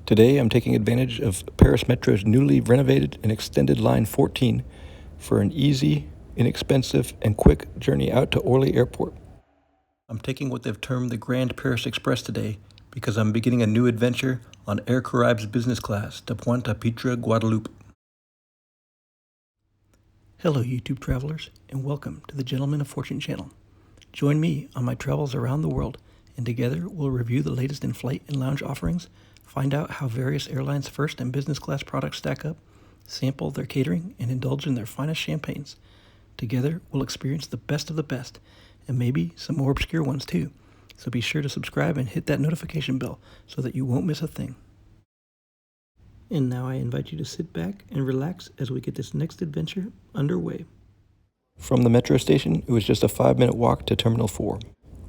Today I'm taking advantage of Paris Metro's newly renovated and extended Line 14 for an easy, inexpensive, and quick journey out to Orly Airport. I'm taking what they've termed the Grand Paris Express today because I'm beginning a new adventure on Air Caraïbes business class to Pointe, Pitre, Guadeloupe. Hello YouTube travelers, and welcome to the Gentleman of Fortune channel. Join me on my travels around the world, and together we'll review the latest in flight and lounge offerings, find out how various airlines' first and business class products stack up, sample their catering, and indulge in their finest champagnes. Together we'll experience the best of the best, and maybe some more obscure ones too. So be sure to subscribe and hit that notification bell so that you won't miss a thing. And now I invite you to sit back and relax as we get this next adventure underway. From the metro station, it was just a 5-minute walk to Terminal 4.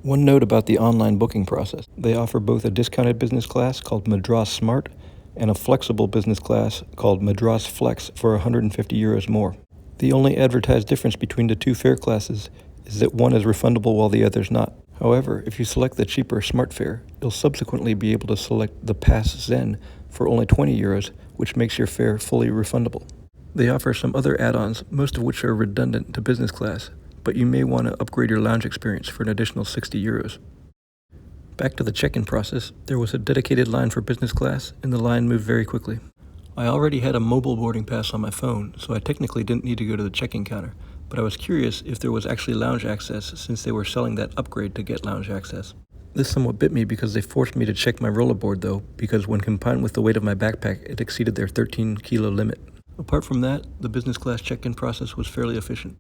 One note about the online booking process. They offer both a discounted business class called Madras Smart and a flexible business class called Madras Flex for 150 euros more. The only advertised difference between the two fare classes is that one is refundable while the other's not. However, if you select the cheaper Smart fare, you'll subsequently be able to select the Pass Zen for only 20 euros, which makes your fare fully refundable. They offer some other add-ons, most of which are redundant to business class, but you may want to upgrade your lounge experience for an additional 60 euros. Back to the check-in process, there was a dedicated line for business class, and the line moved very quickly. I already had a mobile boarding pass on my phone, so I technically didn't need to go to the check-in counter, but I was curious if there was actually lounge access since they were selling that upgrade to get lounge access. This somewhat bit me because they forced me to check my rollerboard though, because when combined with the weight of my backpack, it exceeded their 13-kilo limit. Apart from that, the business class check-in process was fairly efficient.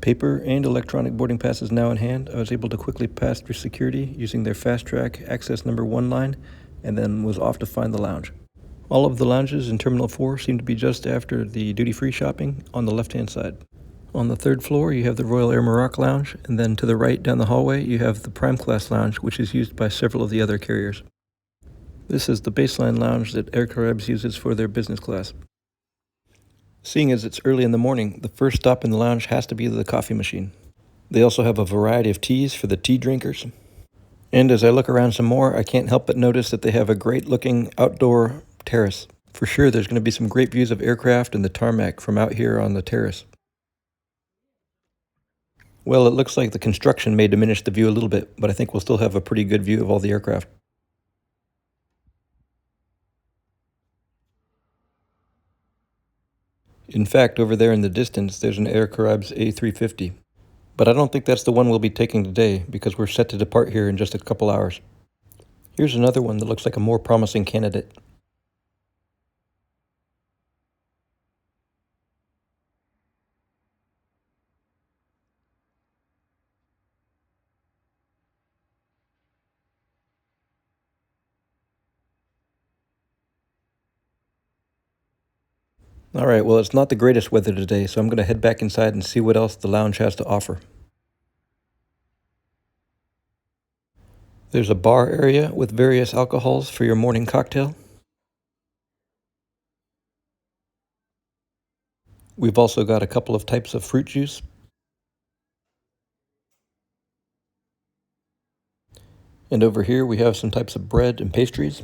Paper and electronic boarding passes now in hand, I was able to quickly pass through security using their fast-track access number 1 line, and then was off to find the lounge. All of the lounges in Terminal 4 seem to be just after the duty-free shopping on the left-hand side. On the 3rd floor, you have the Royal Air Maroc Lounge, and then to the right down the hallway, you have the Prime Class Lounge, which is used by several of the other carriers. This is the baseline lounge that Air Caraïbes uses for their business class. Seeing as it's early in the morning, the first stop in the lounge has to be the coffee machine. They also have a variety of teas for the tea drinkers. And as I look around some more, I can't help but notice that they have a great-looking outdoor terrace. For sure, there's going to be some great views of aircraft and the tarmac from out here on the terrace. Well, it looks like the construction may diminish the view a little bit, but I think we'll still have a pretty good view of all the aircraft. In fact, over there in the distance, there's an Air Caraïbes A350. But I don't think that's the one we'll be taking today, because we're set to depart here in just a couple hours. Here's another one that looks like a more promising candidate. Alright, well, it's not the greatest weather today, so I'm going to head back inside and see what else the lounge has to offer. There's a bar area with various alcohols for your morning cocktail. We've also got a couple of types of fruit juice. And over here we have some types of bread and pastries.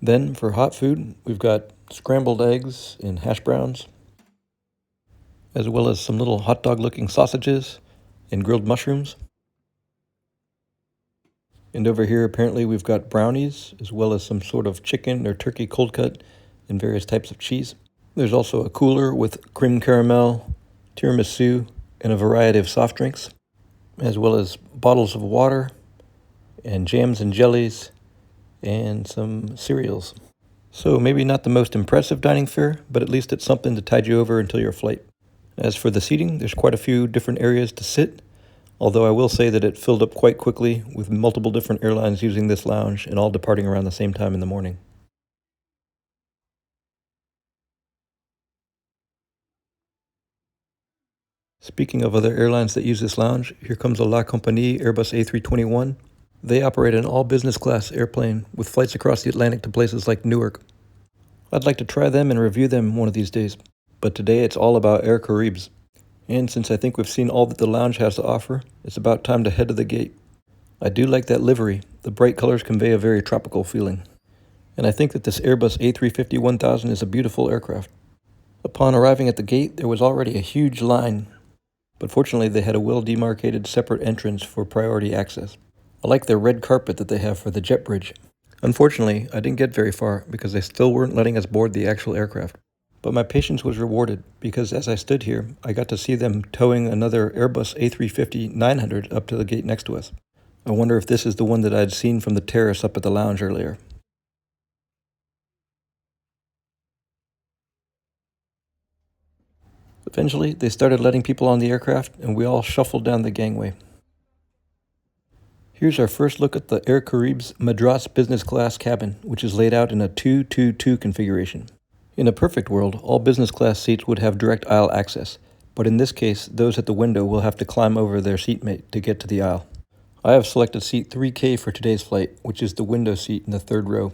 Then for hot food, we've got scrambled eggs and hash browns, as well as some little hot dog looking sausages and grilled mushrooms. And over here apparently we've got brownies, as well as some sort of chicken or turkey cold cut and various types of cheese. There's also a cooler with cream caramel, tiramisu, and a variety of soft drinks, as well as bottles of water and jams and jellies and some cereals. So maybe not the most impressive dining fare, but at least it's something to tide you over until your flight. As for the seating, there's quite a few different areas to sit, although I will say that it filled up quite quickly with multiple different airlines using this lounge and all departing around the same time in the morning. Speaking of other airlines that use this lounge, here comes a La Compagnie Airbus A321. They operate an all-business class airplane with flights across the Atlantic to places like Newark. I'd like to try them and review them one of these days, but today it's all about Air Caraïbes. And since I think we've seen all that the lounge has to offer, it's about time to head to the gate. I do like that livery. The bright colors convey a very tropical feeling. and I think that this Airbus A350-1000 is a beautiful aircraft. Upon arriving at the gate, there was already a huge line, but fortunately they had a well-demarcated separate entrance for priority access. I like their red carpet that they have for the jet bridge. Unfortunately, I didn't get very far because they still weren't letting us board the actual aircraft. But my patience was rewarded because as I stood here, I got to see them towing another Airbus A350-900 up to the gate next to us. I wonder if this is the one that I'd seen from the terrace up at the lounge earlier. Eventually, they started letting people on the aircraft, and we all shuffled down the gangway. Here's our first look at the Air Caraïbes Madras business class cabin, which is laid out in a 2-2-2 configuration. In a perfect world, all business class seats would have direct aisle access, but in this case, those at the window will have to climb over their seatmate to get to the aisle. I have selected seat 3K for today's flight, which is the window seat in the third row.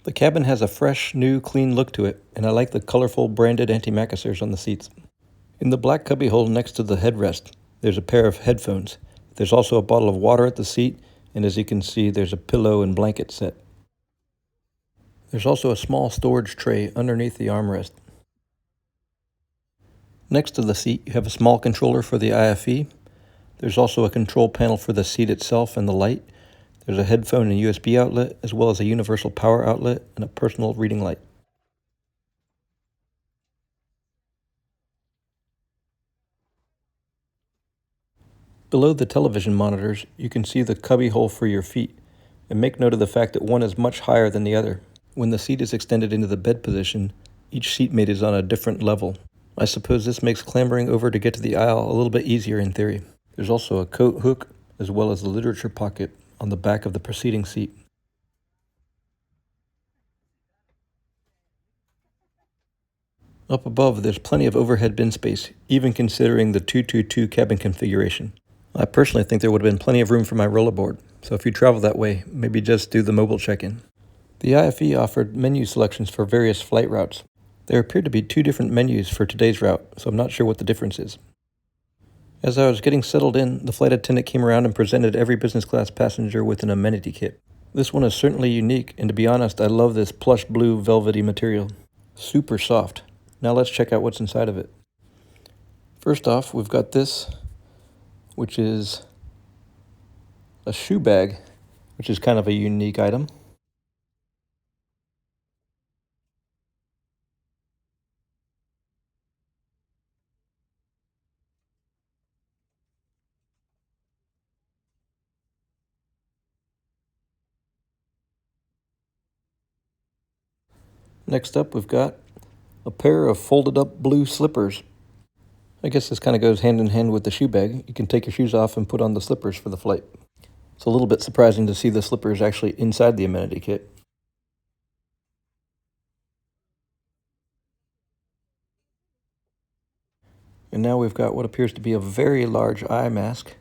The cabin has a fresh, new, clean look to it, and I like the colorful branded antimacassars on the seats. In the black cubbyhole next to the headrest, there's a pair of headphones. There's also a bottle of water at the seat, and as you can see, there's a pillow and blanket set. There's also a small storage tray underneath the armrest. Next to the seat, you have a small controller for the IFE. There's also a control panel for the seat itself and the light. There's a headphone and USB outlet, as well as a universal power outlet and a personal reading light. Below the television monitors, you can see the cubbyhole for your feet, and make note of the fact that one is much higher than the other. When the seat is extended into the bed position, each seatmate is on a different level. I suppose this makes clambering over to get to the aisle a little bit easier in theory. There's also a coat hook, as well as the literature pocket on the back of the preceding seat. Up above, there's plenty of overhead bin space, even considering the 2-2-2 cabin configuration. I personally think there would have been plenty of room for my rollerboard, so if you travel that way, maybe just do the mobile check-in. The IFE offered menu selections for various flight routes. There appeared to be 2 different menus for today's route, so I'm not sure what the difference is. As I was getting settled in, the flight attendant came around and presented every business class passenger with an amenity kit. This one is certainly unique, and to be honest, I love this plush blue velvety material. Super soft. Now let's check out what's inside of it. First off, we've got this, which is a shoe bag, which is kind of a unique item. Next up, we've got a pair of folded up blue slippers. I guess this kind of goes hand in hand with the shoe bag. You can take your shoes off and put on the slippers for the flight. It's a little bit surprising to see the slippers actually inside the amenity kit. And now we've got what appears to be a very large eye mask.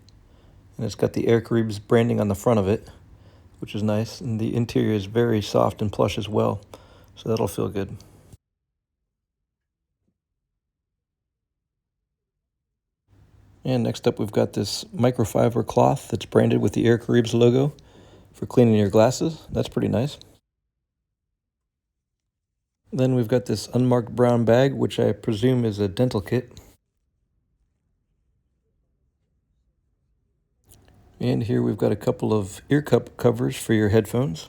And it's got the Air Caraïbes branding on the front of it, which is nice. And the interior is very soft and plush as well, so that'll feel good. And next up, we've got this microfiber cloth that's branded with the Air Caraïbes logo for cleaning your glasses. That's pretty nice. Then we've got this unmarked brown bag, which I presume is a dental kit. And here we've got a couple of ear cup covers for your headphones.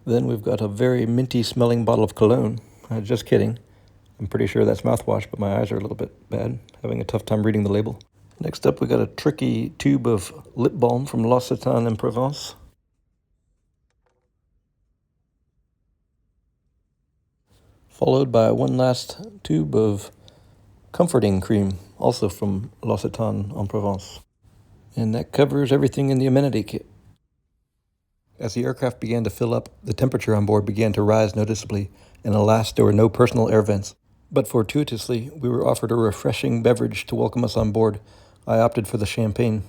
Then we've got a very minty smelling bottle of cologne. Just kidding. I'm pretty sure that's mouthwash, but my eyes are a little bit bad, having a tough time reading the label. Next up, we got a tricky tube of lip balm from L'Occitane en Provence. Followed by one last tube of comforting cream, also from L'Occitane en Provence. And that covers everything in the amenity kit. As the aircraft began to fill up, the temperature on board began to rise noticeably, and alas, there were no personal air vents. But fortuitously, we were offered a refreshing beverage to welcome us on board. I opted for the champagne.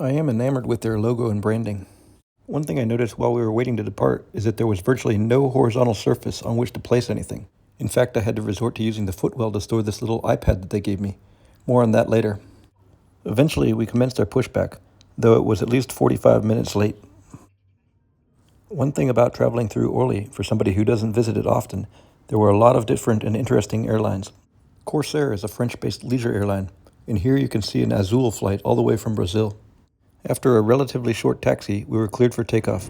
I am enamored with their logo and branding. One thing I noticed while we were waiting to depart is that there was virtually no horizontal surface on which to place anything. In fact, I had to resort to using the footwell to store this little iPad that they gave me. More on that later. Eventually, we commenced our pushback, though it was at least 45 minutes late. One thing about traveling through Orly, for somebody who doesn't visit it often, there were a lot of different and interesting airlines. Corsair is a French-based leisure airline, and here you can see an Azul flight all the way from Brazil. After a relatively short taxi, we were cleared for takeoff.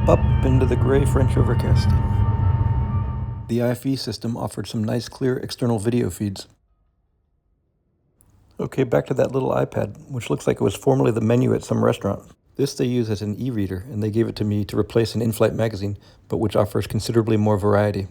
Up into the gray French overcast. The IFE system offered some nice clear external video feeds. Okay, back to that little iPad, which looks like it was formerly the menu at some restaurant. This they use as an e-reader, and they gave it to me to replace an in-flight magazine, but which offers considerably more variety.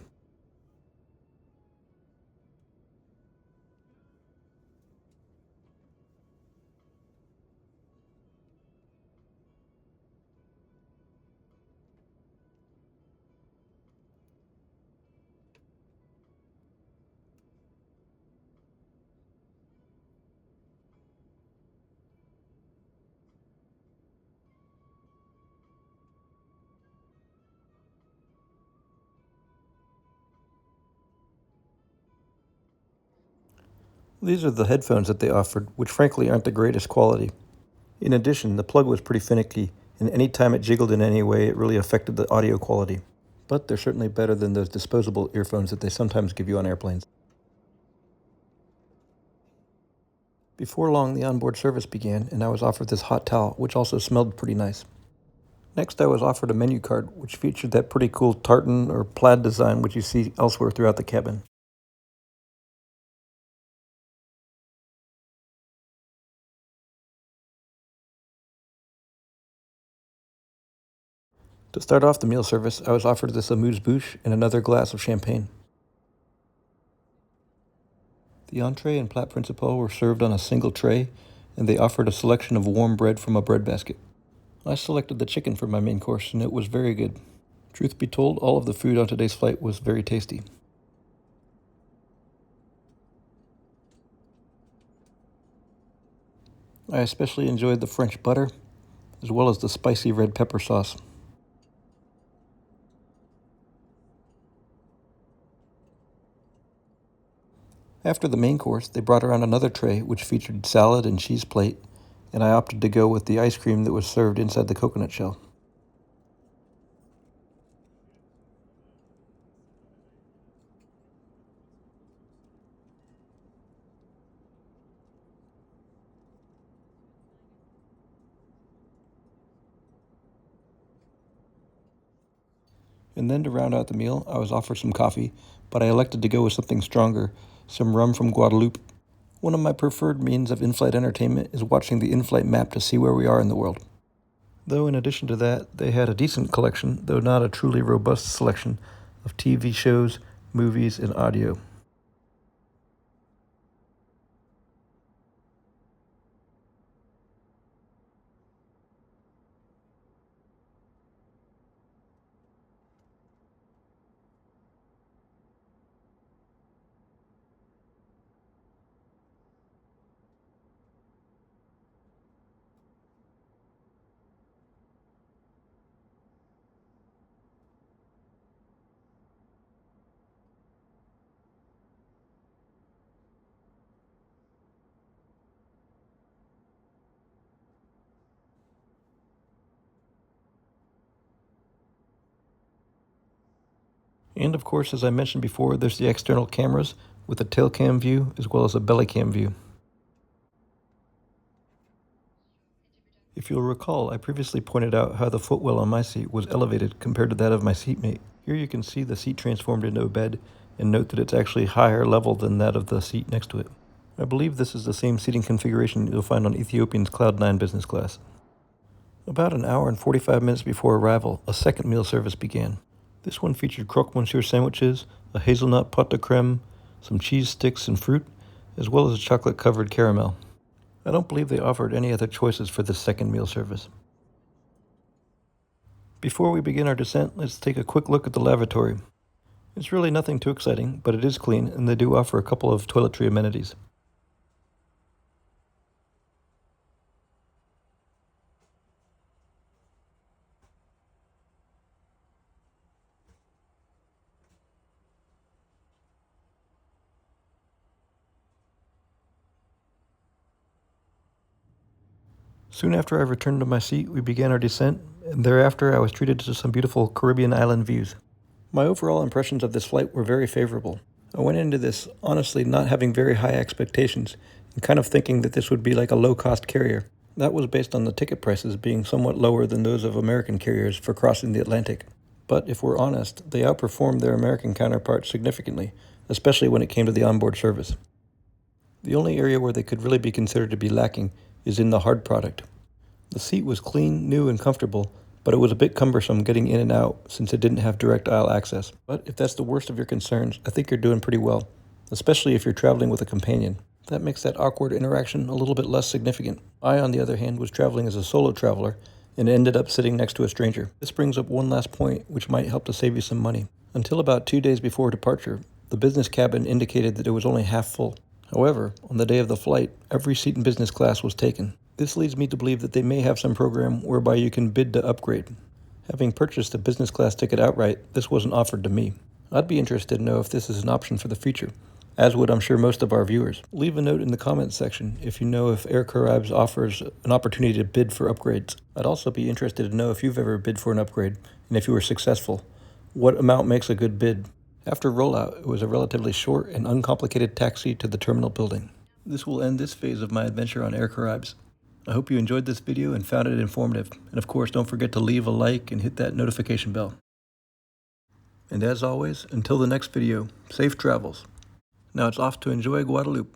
These are the headphones that they offered, which frankly aren't the greatest quality. In addition, the plug was pretty finicky, and any time it jiggled in any way, it really affected the audio quality. But they're certainly better than those disposable earphones that they sometimes give you on airplanes. Before long, the onboard service began, and I was offered this hot towel, which also smelled pretty nice. Next, I was offered a menu card, which featured that pretty cool tartan or plaid design which you see elsewhere throughout the cabin. To start off the meal service, I was offered this amuse-bouche and another glass of champagne. The entree and plat principal were served on a single tray, and they offered a selection of warm bread from a bread basket. I selected the chicken for my main course, and it was very good. Truth be told, all of the food on today's flight was very tasty. I especially enjoyed the French butter, as well as the spicy red pepper sauce. After the main course, they brought around another tray which featured salad and cheese plate, and I opted to go with the ice cream that was served inside the coconut shell. And then to round out the meal, I was offered some coffee, but I elected to go with something stronger, some rum from Guadeloupe. One of my preferred means of in-flight entertainment is watching the in-flight map to see where we are in the world. Though in addition to that, they had a decent collection, though not a truly robust selection, of TV shows, movies, and audio. And of course, as I mentioned before, there's the external cameras with a tail cam view as well as a belly cam view. If you'll recall, I previously pointed out how the footwell on my seat was elevated compared to that of my seatmate. Here you can see the seat transformed into a bed, and note that it's actually higher level than that of the seat next to it. I believe this is the same seating configuration you'll find on Ethiopian's Cloud 9 business class. About an hour and 45 minutes before arrival, a second meal service began. This one featured croque monsieur sandwiches, a hazelnut pâte de crème, some cheese sticks and fruit, as well as a chocolate-covered caramel. I don't believe they offered any other choices for this second meal service. Before we begin our descent, let's take a quick look at the lavatory. It's really nothing too exciting, but it is clean, and they do offer a couple of toiletry amenities. Soon after I returned to my seat, we began our descent, and thereafter I was treated to some beautiful Caribbean island views. My overall impressions of this flight were very favorable. I went into this honestly not having very high expectations, and kind of thinking that this would be like a low-cost carrier. That was based on the ticket prices being somewhat lower than those of American carriers for crossing the Atlantic. But if we're honest, they outperformed their American counterparts significantly, especially when it came to the onboard service. The only area where they could really be considered to be lacking is in the hard product. The seat was clean, new, and comfortable, but it was a bit cumbersome getting in and out since it didn't have direct aisle access. But if that's the worst of your concerns, I think you're doing pretty well, especially if you're traveling with a companion. That makes that awkward interaction a little bit less significant. I, on the other hand, was traveling as a solo traveler and ended up sitting next to a stranger. This brings up one last point which might help to save you some money. Until about 2 days before departure, the business cabin indicated that it was only half full. However, on the day of the flight, every seat in business class was taken. This leads me to believe that they may have some program whereby you can bid to upgrade. Having purchased a business class ticket outright, this wasn't offered to me. I'd be interested to know if this is an option for the future, as would I'm sure most of our viewers. Leave a note in the comments section if you know if Air Caraïbes offers an opportunity to bid for upgrades. I'd also be interested to know if you've ever bid for an upgrade, and if you were successful, what amount makes a good bid. After rollout, it was a relatively short and uncomplicated taxi to the terminal building. This will end this phase of my adventure on Air Caraïbes. I hope you enjoyed this video and found it informative. And of course, don't forget to leave a like and hit that notification bell. And as always, until the next video, safe travels. Now it's off to enjoy Guadeloupe.